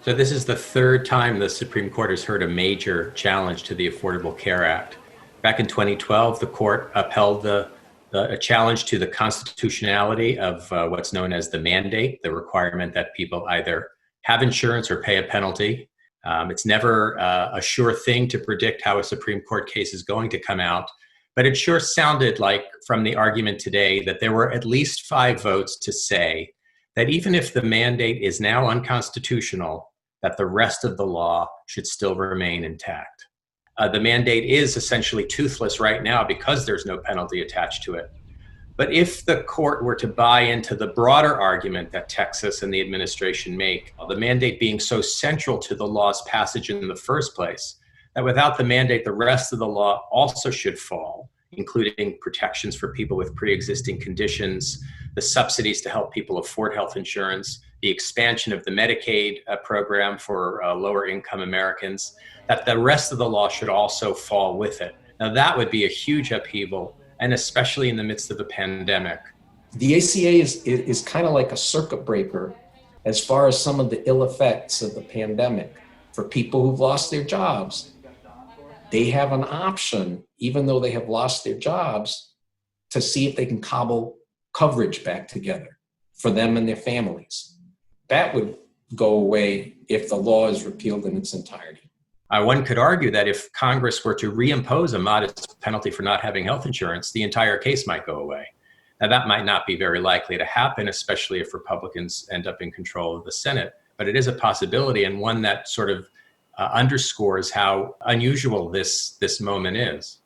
So this is the third time the Supreme Court has heard a major challenge to the Affordable Care Act. Back in 2012, the court upheld a challenge to the constitutionality of what's known as the mandate, the requirement that people either have insurance or pay a penalty. It's never a sure thing to predict how a Supreme Court case is going to come out, but it sure sounded like from the argument today that there were at least 5 votes to say that even if the mandate is now unconstitutional, that the rest of the law should still remain intact. The mandate is essentially toothless right now because there's no penalty attached to it. But if the court were to buy into the broader argument that Texas and the administration make, the mandate being so central to the law's passage in the first place, that without the mandate, the rest of the law also should fall, including protections for people with pre-existing conditions, the subsidies to help people afford health insurance, the expansion of the Medicaid program for lower income Americans, that the rest of the law should also fall with it. Now that would be a huge upheaval, and especially in the midst of a pandemic. The ACA is kind of like a circuit breaker as far as some of the ill effects of the pandemic. For people who've lost their jobs, they have an option, even though they have lost their jobs, to see if they can cobble coverage back together for them and their families. That would go away if the law is repealed in its entirety. One could argue that if Congress were to reimpose a modest penalty for not having health insurance, the entire case might go away. Now, that might not be very likely to happen, especially if Republicans end up in control of the Senate, but it is a possibility, and one that sort of underscores how unusual this moment is.